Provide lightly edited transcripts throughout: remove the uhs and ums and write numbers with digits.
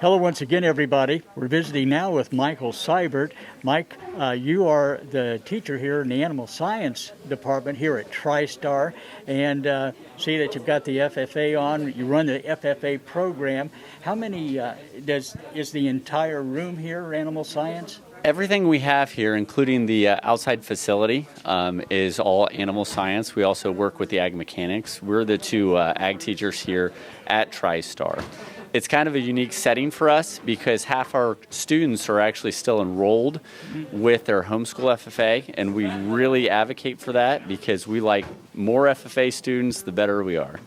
Hello once again, everybody. We're visiting now with Michael Seibert. Mike, you are the teacher here in the Animal Science Department here at TriStar, and see that you've got the FFA on. You run the FFA program. How many is the entire room here, Animal Science? Everything we have here, including the outside facility, is all animal science. We also work with the ag mechanics. We're the two ag teachers here at TriStar. It's kind of a unique setting for us because half our students are actually still enrolled with their homeschool FFA, and we really advocate for that because we like more FFA students, the better we are.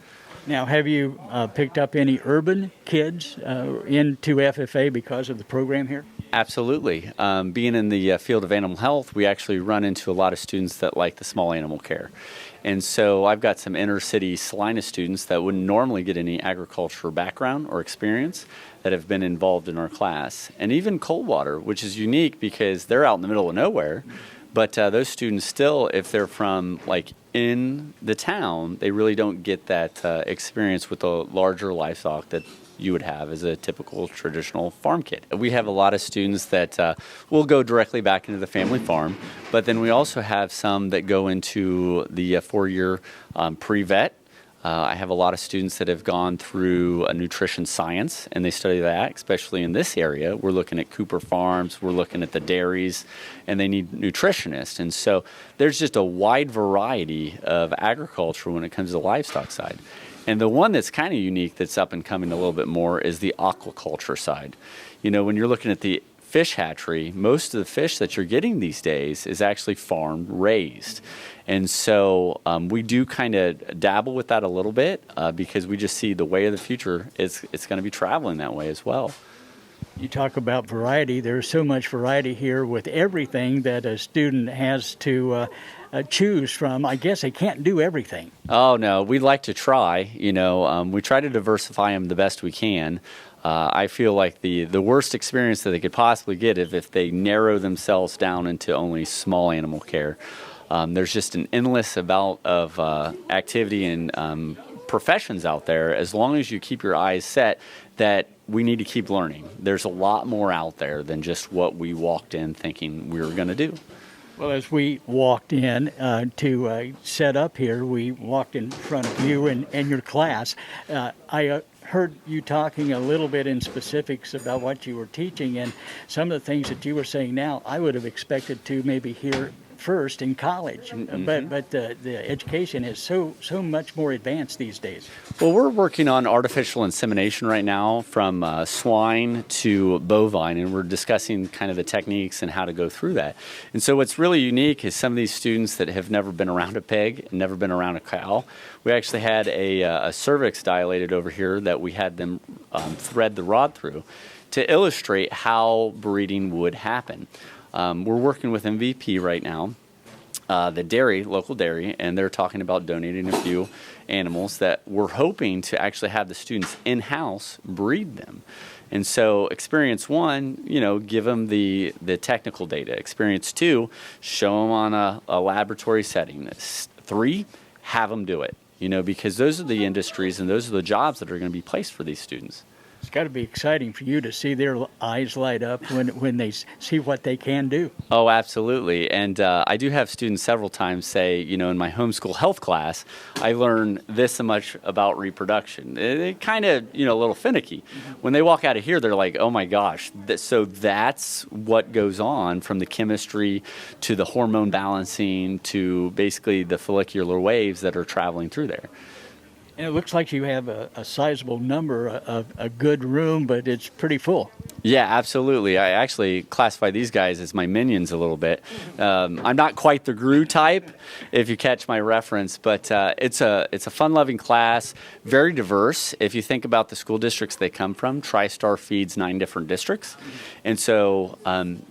Now, have you picked up any urban kids into FFA because of the program here? Absolutely. Being in the field of animal health, we actually run into a lot of students that like the small animal care. And so I've got some inner city Celina students that wouldn't normally get any agriculture background or experience that have been involved in our class. And even Coldwater, which is unique because they're out in the middle of nowhere. But those students still, if they're from like in the town, they really don't get that experience with the larger livestock that you would have as a typical traditional farm kid. We have a lot of students that will go directly back into the family farm, but then we also have some that go into the four-year pre-vet. I have a lot of students that have gone through nutrition science, and they study that, especially in this area. We're looking at Cooper Farms, we're looking at the dairies, and they need nutritionists. And so there's just a wide variety of agriculture when it comes to the livestock side. And the one that's kind of unique that's up and coming a little bit more is the aquaculture side. You know, when you're looking at the fish hatchery, most of the fish that you're getting these days is actually farm raised. And so we do kind of dabble with that a little bit because we just see the way of the future it's going to be traveling that way as well. You talk about variety. There's so much variety here with everything that a student has to choose from. I guess they can't do everything. Oh, no. We'd like to try. You know, we try to diversify them the best we can. I feel like the worst experience that they could possibly get is if they narrow themselves down into only small animal care. There's just an endless amount of activity and professions out there, as long as you keep your eyes set that we need to keep learning. There's a lot more out there than just what we walked in thinking we were going to do. Well, as we walked in to set up here, we walked in front of you and your class. I heard you talking a little bit in specifics about what you were teaching, and some of the things that you were saying now, I would have expected to maybe hear first in college, but the education is so much more advanced these days. Well, we're working on artificial insemination right now from swine to bovine, and we're discussing kind of the techniques and how to go through that. And so what's really unique is some of these students that have never been around a pig, never been around a cow. We actually had a cervix dilated over here that we had them thread the rod through to illustrate how breeding would happen. We're working with MVP right now, the local dairy, and they're talking about donating a few animals that we're hoping to actually have the students in-house breed them. And so experience one, you know, give them the technical data. Experience two, show them on a laboratory setting. 3, have them do it, you know, because those are the industries and those are the jobs that are going to be placed for these students. It's got to be exciting for you to see their eyes light up when they see what they can do. Oh, absolutely. And I do have students several times say, you know, in my homeschool health class, I learned this much about reproduction. It kind of, you know, a little finicky. When they walk out of here, they're like, oh my gosh. So that's what goes on, from the chemistry to the hormone balancing to basically the follicular waves that are traveling through there. And it looks like you have a sizable number of a good room, but it's pretty full. Yeah, absolutely. I actually classify these guys as my minions a little bit. I'm not quite the Gru type, if you catch my reference, but it's a fun-loving class, very diverse. If you think about the school districts they come from, TriStar feeds 9 different districts. And so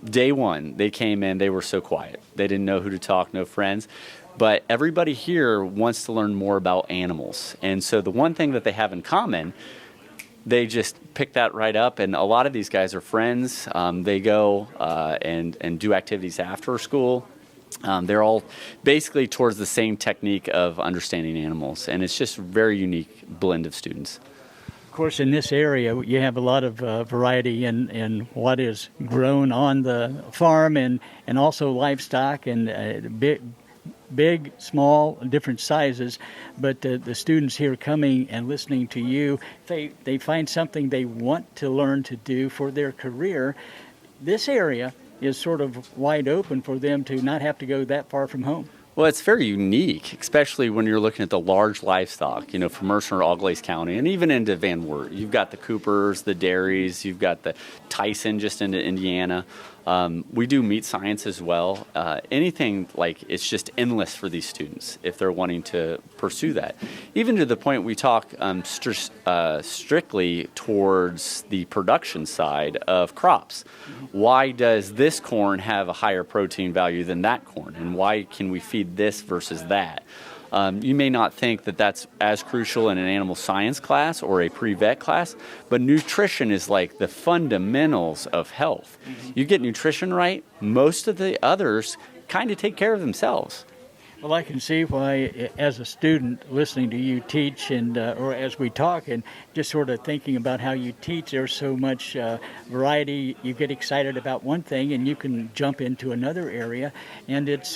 day one, they came in, they were so quiet. They didn't know who to talk, no friends. But everybody here wants to learn more about animals. And so the one thing that they have in common, they just pick that right up. And a lot of these guys are friends. They go and do activities after school. They're all basically towards the same technique of understanding animals. And it's just a very unique blend of students. course, in this area, you have a lot of variety in what is grown on the farm and also livestock and big, small, different sizes. But the students here coming and listening to you, they find something they want to learn to do for their career. This area is sort of wide open for them to not have to go that far from home. Well, it's very unique, especially when you're looking at the large livestock, from Mercer or Auglaize County, and even into Van Wert. You've got the Coopers, the dairies, you've got the Tyson just into Indiana. We do meat science as well. Anything it's just endless for these students if they're wanting to pursue that. Even to the point we talk strictly towards the production side of crops. Why does this corn have a higher protein value than that corn? And why can we feed this versus that? You may not think that that's as crucial in an animal science class or a pre-vet class, but nutrition is like the fundamentals of health. You get nutrition right, most of the others kind of take care of themselves. Well, I can see why, as a student, listening to you teach and or as we talk and just sort of thinking about how you teach, there's so much variety. You get excited about one thing and you can jump into another area, and it's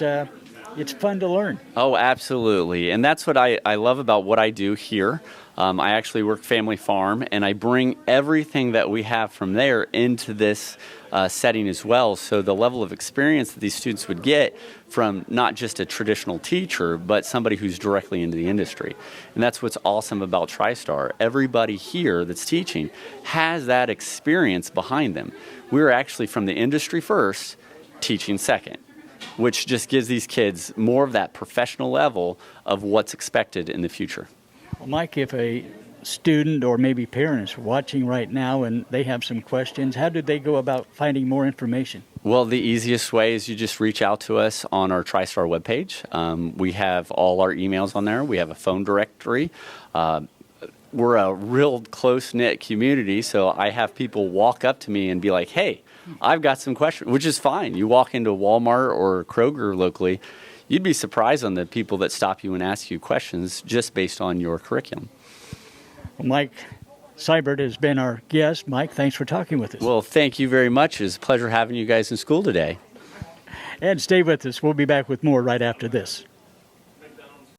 fun to learn. Oh, absolutely. And that's what I love about what I do here. I actually work family farm, and I bring everything that we have from there into this setting as well. So the level of experience that these students would get from not just a traditional teacher, but somebody who's directly into the industry. And that's what's awesome about TriStar. Everybody here that's teaching has that experience behind them. We're actually from the industry first, teaching second, which just gives these kids more of that professional level of what's expected in the future. Well, Mike, if a student or maybe parents watching right now and they have some questions, how do they go about finding more information? Well, the easiest way is you just reach out to us on our TriStar webpage. We have all our emails on there. We have a phone directory. We're a real close-knit community, so I have people walk up to me and be like, hey, I've got some questions, which is fine. You walk into Walmart or Kroger locally, you'd be surprised on the people that stop you and ask you questions just based on your curriculum. Well, Mike Seibert has been our guest. Mike, thanks for talking with us. Well, thank you very much. It's a pleasure having you guys in school today. And stay with us. We'll be back with more right after this.